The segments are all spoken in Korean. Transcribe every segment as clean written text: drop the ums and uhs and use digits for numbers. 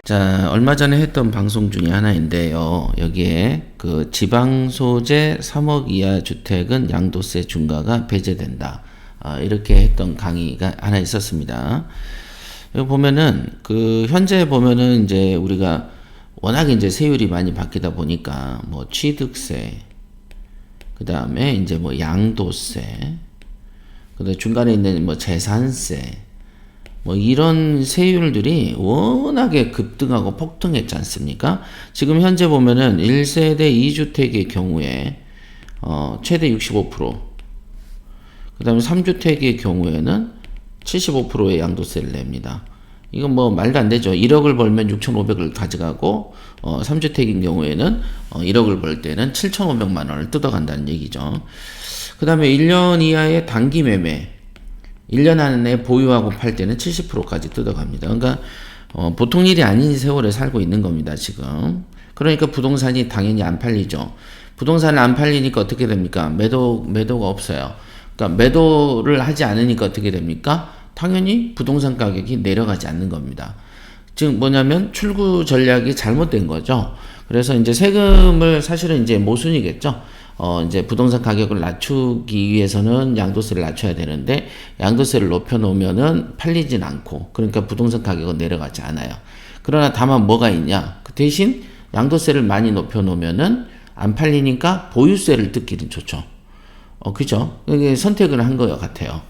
자, 얼마 전에 했던 방송 중에 하나인데요. 여기에 그 지방 소재 3억 이하 주택은 양도세 중과가 배제된다. 이렇게 했던 강의가 하나 있었습니다. 여기 보면은 그 현재 보면은 이제 우리가 워낙 이제 세율이 많이 바뀌다 보니까 뭐 취득세, 그 다음에 이제 뭐 양도세, 그다음에 중간에 있는 뭐 재산세, 뭐 이런 세율들이 워낙에 급등하고 폭등했지 않습니까? 지금 현재 보면은 1세대 2주택의 경우에 최대 65%, 그 다음에 3주택의 경우에는 75%의 양도세를 냅니다. 이건 뭐 말도 안 되죠. 1억을 벌면 6,500을 가져가고 3주택인 경우에는 1억을 벌 때는 7,500만 원을 뜯어간다는 얘기죠. 그 다음에 1년 이하의 단기 매매, 1년 안에 보유하고 팔 때는 70%까지 뜯어갑니다. 그러니까 보통 일이 아닌 세월에 살고 있는 겁니다, 지금. 그러니까 부동산이 당연히 안 팔리죠. 부동산을 안 팔리니까 어떻게 됩니까? 매도가 없어요. 그러니까 매도를 하지 않으니까 어떻게 됩니까? 당연히 부동산 가격이 내려가지 않는 겁니다. 즉 뭐냐면 출구 전략이 잘못된 거죠. 그래서 이제 세금을 사실은 이제 모순이겠죠. 이제 부동산 가격을 낮추기 위해서는 양도세를 낮춰야 되는데 양도세를 높여 놓으면은 팔리진 않고, 그러니까 부동산 가격은 내려가지 않아요. 그러나 다만 뭐가 있냐? 그 대신 양도세를 많이 높여 놓으면은 안 팔리니까 보유세를 뜯기는 좋죠. 그죠? 이게 선택을 한 것 같아요.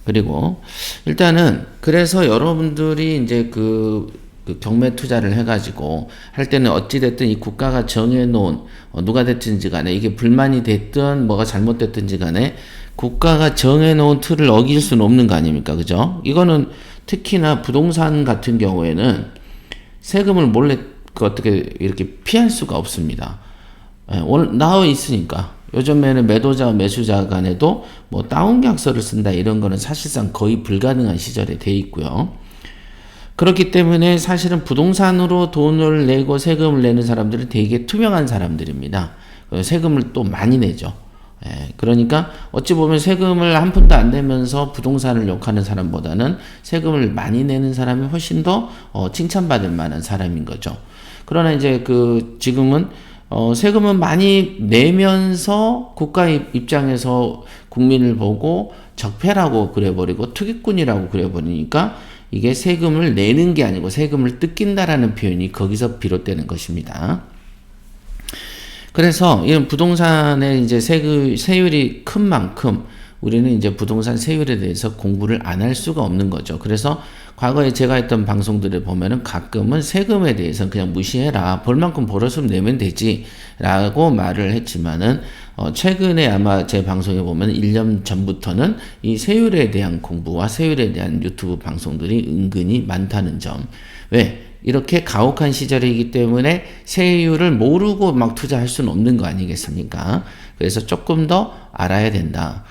그리고 일단은 그래서 여러분들이 이제 그 경매 투자를 해가지고 할 때는 어찌됐든 이 국가가 정해놓은 누가 됐든지 간에 이게 불만이 됐든 뭐가 잘못됐든지 간에 국가가 정해놓은 틀을 어길 수는 없는 거 아닙니까? 그죠? 이거는 특히나 부동산 같은 경우에는 세금을 몰래 어떻게 이렇게 피할 수가 없습니다. 나와 있으니까. 요즘에는 매도자와 매수자 간에도 뭐 다운 계약서를 쓴다 이런 거는 사실상 거의 불가능한 시절에 돼 있고요. 그렇기 때문에 사실은 부동산으로 돈을 내고 세금을 내는 사람들은 되게 투명한 사람들입니다. 세금을 또 많이 내죠. 그러니까 어찌 보면 세금을 한 푼도 안 내면서 부동산을 욕하는 사람보다는 세금을 많이 내는 사람이 훨씬 더 칭찬받을 만한 사람인 거죠. 그러나 이제 지금은 세금은 많이 내면서 국가 입장에서 국민을 보고 적폐라고 그래버리고 투기꾼이라고 그래버리니까 이게 세금을 내는 게 아니고 세금을 뜯긴다라는 표현이 거기서 비롯되는 것입니다. 그래서 이런 부동산의 이제 세율이 큰 만큼 우리는 이제 부동산 세율에 대해서 공부를 안 할 수가 없는 거죠. 그래서 과거에 제가 했던 방송들을 보면은 가끔은 세금에 대해서는 그냥 무시해라. 벌 만큼 벌었으면 내면 되지. 라고 말을 했지만은, 최근에 아마 제 방송에 보면 1년 전부터는 이 세율에 대한 공부와 세율에 대한 유튜브 방송들이 은근히 많다는 점. 왜? 이렇게 가혹한 시절이기 때문에 세율을 모르고 막 투자할 수는 없는 거 아니겠습니까? 그래서 조금 더 알아야 된다.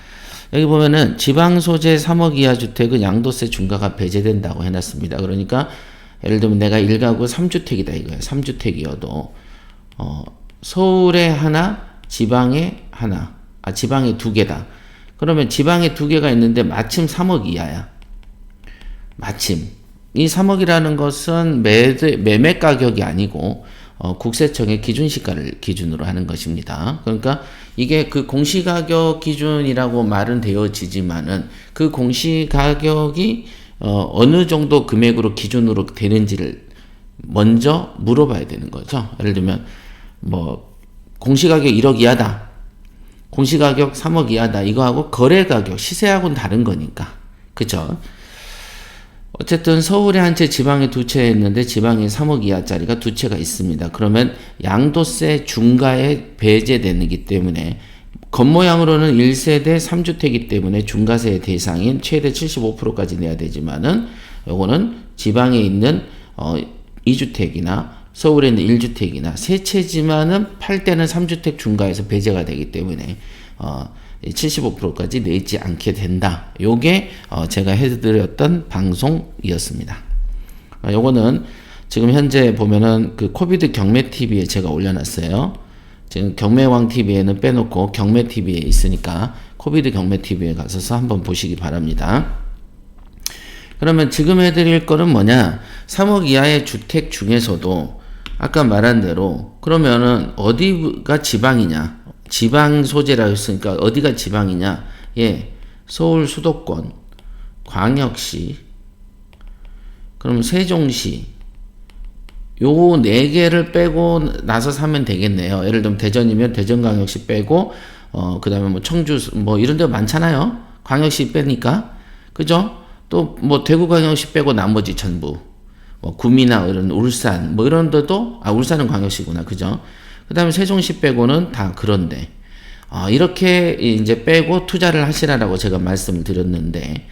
여기 보면은 지방 소재 3억 이하 주택은 양도세 중과가 배제된다고 해놨습니다. 그러니까 예를 들면 내가 1가구 3주택이다 이거예요. 3주택이어도 서울에 하나, 지방에 하나, 지방에 2개다. 그러면 지방에 2개가 있는데 마침 3억 이하야. 마침 이 3억이라는 것은 매매 가격이 아니고 국세청의 기준시가를 기준으로 하는 것입니다. 그러니까 이게 그 공시가격 기준이라고 말은 되어지지만은 그 공시가격이 어느 정도 금액으로 기준으로 되는지를 먼저 물어봐야 되는 거죠. 예를 들면 뭐 공시가격 1억 이하다, 공시가격 3억 이하다, 이거하고 거래가격 시세하고는 다른 거니까, 그죠? 어쨌든 서울에 한 채, 지방에 2채 했는데 지방에 3억 이하짜리가 2채가 있습니다. 그러면 양도세 중과에 배제되기 때문에 겉모양으로는 1세대 3주택이기 때문에 중과세 대상인 최대 75%까지 내야 되지만은 요거는 지방에 있는 2주택이나 서울에 있는 1주택이나 세 채지만은 팔 때는 3주택 중과에서 배제가 되기 때문에 75%까지 내지 않게 된다. 요게 제가 해드렸던 방송이었습니다. 요거는 지금 현재 보면은 그 코비드 경매 TV에 제가 올려놨어요. 지금 경매왕 TV에는 빼놓고 경매 TV에 있으니까 코비드 경매 TV에 가셔서 한번 보시기 바랍니다. 그러면 지금 해드릴 거는 뭐냐? 3억 이하의 주택 중에서도 아까 말한 대로 그러면은 어디가 지방이냐? 지방 소재라고 했으니까 어디가 지방이냐? 예, 서울 수도권, 광역시, 그럼 세종시 요 네 개를 빼고 나서 사면 되겠네요. 예를 들면 대전이면 대전광역시 빼고 그 다음에 뭐 청주 뭐 이런 데 많잖아요. 광역시 빼니까 그죠? 또 뭐 대구광역시 빼고 나머지 전부 뭐 구미나 이런 울산 뭐 이런 데도 울산은 광역시구나 그죠? 그 다음에 세종시 빼고는 다 그런데 이렇게 이제 빼고 투자를 하시라라고 제가 말씀을 드렸는데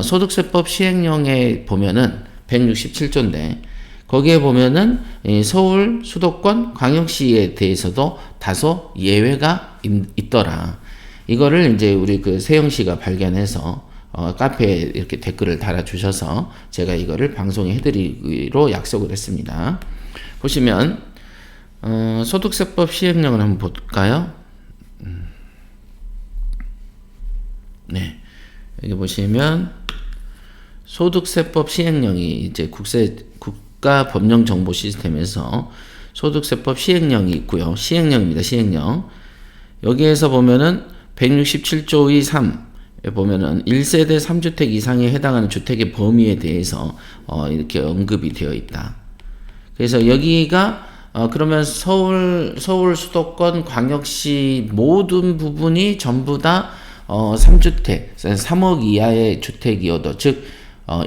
소득세법 시행령에 보면은 167조인데 거기에 보면은 서울 수도권 광역시에 대해서도 다소 예외가 있더라. 이거를 이제 우리 그 세영 씨가 발견해서 카페에 이렇게 댓글을 달아주셔서 제가 이거를 방송에 해드리기로 약속을 했습니다. 보시면 소득세법 시행령을 한번 볼까요? 네, 여기 보시면 소득세법 시행령이 이제 국가 법령 정보 시스템에서 소득세법 시행령이 있고요. 시행령입니다. 시행령. 여기에서 보면은 167조의 3에 보면은 1세대 3주택 이상에 해당하는 주택의 범위에 대해서 이렇게 언급이 되어 있다. 그래서 여기가 그러면 서울 수도권 광역시 모든 부분이 전부 다 3주택, 3억 이하의 주택이어도 즉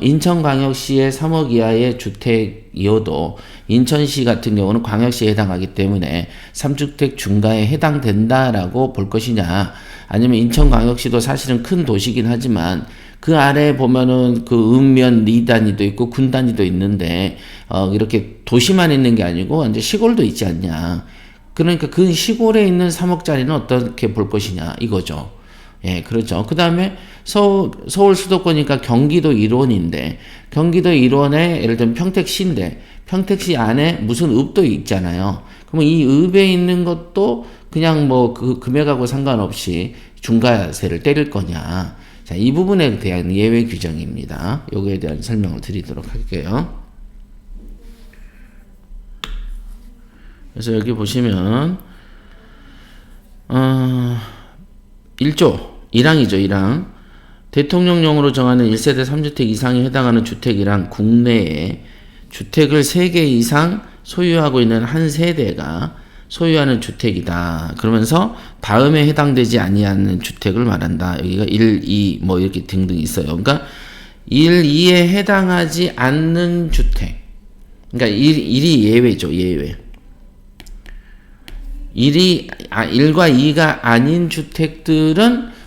인천광역시의 3억 이하의 주택이어도 인천시 같은 경우는 광역시에 해당하기 때문에 3주택 중과에 해당된다라고 볼 것이냐, 아니면 인천광역시도 사실은 큰 도시긴 하지만 그 아래에 보면은 그 읍면 리 단위도 있고 군 단위도 있는데 이렇게 도시만 있는 게 아니고 이제 시골도 있지 않냐. 그러니까 그 시골에 있는 3억짜리는 어떻게 볼 것이냐 이거죠. 예, 그렇죠. 그 다음에 서울 수도권이니까 경기도 일원인데, 경기도 일원에 예를 들면 평택시인데, 평택시 안에 무슨 읍도 있잖아요. 그러면 이 읍에 있는 것도 그냥 뭐 그 금액하고 상관없이 중과세를 때릴 거냐. 자, 이 부분에 대한 예외 규정입니다. 요거에 대한 설명을 드리도록 할게요. 그래서 여기 보시면, 1조, 1항이죠, 1항. 대통령령으로 정하는 1세대 3주택 이상에 해당하는 주택이란 국내에 주택을 3개 이상 소유하고 있는 한 세대가 소유하는 주택이다. 그러면서 다음에 해당되지 아니하는 주택을 말한다. 여기가 1, 2, 뭐 이렇게 등등 있어요. 그러니까 1, 2에 해당하지 않는 주택. 그러니까 1이 예외죠, 예외. 1과 2가 아닌 주택들은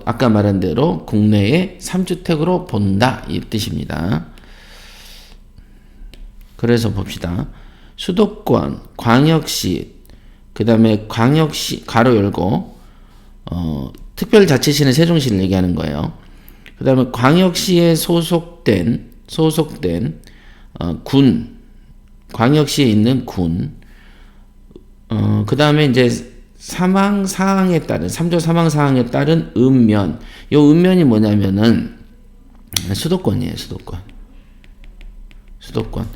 아까 말한 대로 국내에 3주택으로 본다 이 뜻입니다. 그래서 봅시다. 수도권, 광역시, 그 다음에 광역시 가로 열고 특별자치시는 세종시를 얘기하는 거예요. 그 다음에 광역시에 소속된 군, 광역시에 있는 군, 그 다음에 이제 사망 사항에 따른 3조 사망 사항에 따른 읍면. 요 읍면이 뭐냐면은 수도권이에요. 수도권.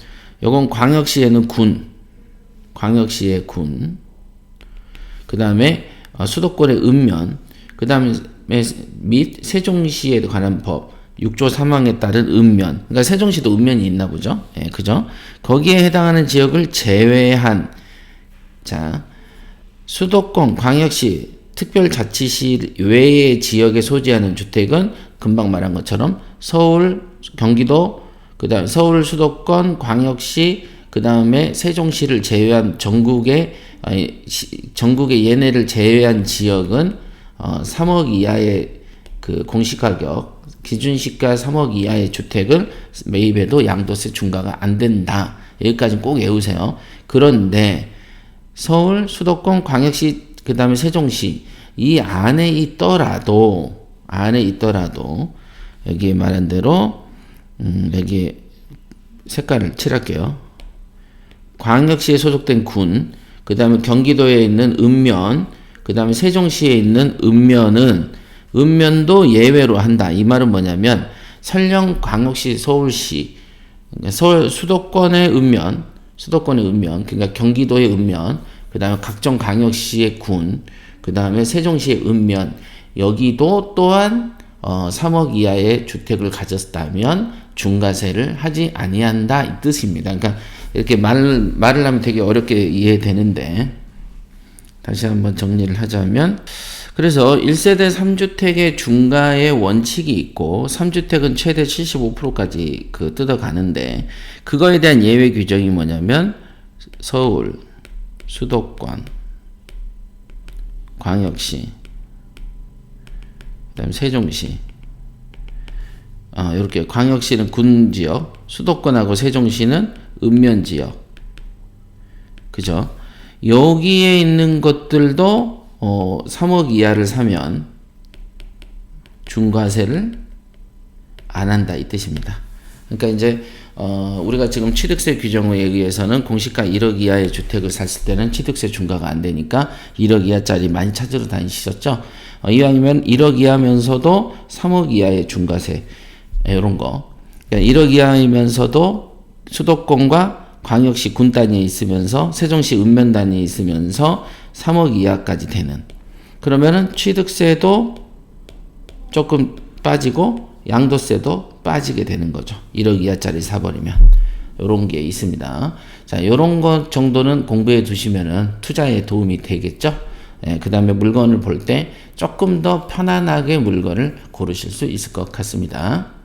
요건 광역시에는 군. 광역시의 군. 그 다음에 수도권의 읍면. 그 다음에 및 세종시에 관한 법. 6조 3항에 따른 읍면. 그러니까 세종시도 읍면이 있나 보죠. 예, 그죠? 거기에 해당하는 지역을 제외한, 자, 수도권, 광역시, 특별자치시 외의 지역에 소지하는 주택은 금방 말한 것처럼 서울, 경기도, 그 다음 서울 수도권, 광역시, 그 다음에 세종시를 제외한 전국의 얘네를 제외한 지역은 3억 이하의 그 공시가격, 기준시가 3억 이하의 주택을 매입해도 양도세 중과가 안 된다. 여기까지는 꼭 외우세요. 그런데 서울, 수도권, 광역시, 그 다음에 세종시 이 안에 있더라도 여기 말한 대로 여기 색깔을 칠할게요. 광역시에 소속된 군, 그 다음에 경기도에 있는 읍면, 그 다음에 세종시에 있는 읍면도 예외로 한다. 이 말은 뭐냐면 설령 광역시, 서울시, 그러니까 서울 수도권의 읍면, 그러니까 경기도의 읍면, 그 다음에 각종 광역시의 군, 그 다음에 세종시의 읍면, 여기도 또한 3억 이하의 주택을 가졌다면 중과세를 하지 아니한다 이 뜻입니다. 그러니까 이렇게 말을 하면 되게 어렵게 이해되는데 다시 한번 정리를 하자면, 그래서 1세대 3주택의 중과의 원칙이 있고 3주택은 최대 75%까지 뜯어가는데, 그거에 대한 예외 규정이 뭐냐면 서울, 수도권, 광역시, 그다음 세종시, 이렇게 광역시는 군지역, 수도권하고 세종시는 읍면지역, 그죠? 여기에 있는 것들도 3억 이하를 사면 중과세를 안 한다 이 뜻입니다. 그러니까 이제 우리가 지금 취득세 규정에 의해서는 공시가 1억 이하의 주택을 샀을 때는 취득세 중과가 안 되니까 1억 이하짜리 많이 찾으러 다니셨죠? 이왕이면 1억 이하면서도 3억 이하의 중과세, 이런 거. 그러니까 1억 이하이면서도 수도권과 광역시 군 단위에 있으면서 세종시 읍면 단위에 있으면서 3억 이하까지 되는, 그러면은 취득세도 조금 빠지고 양도세도 빠지게 되는 거죠. 1억 이하짜리 사버리면. 요런 게 있습니다. 자, 요런 것 정도는 공부해 두시면은 투자에 도움이 되겠죠. 그 다음에 물건을 볼 때 조금 더 편안하게 물건을 고르실 수 있을 것 같습니다.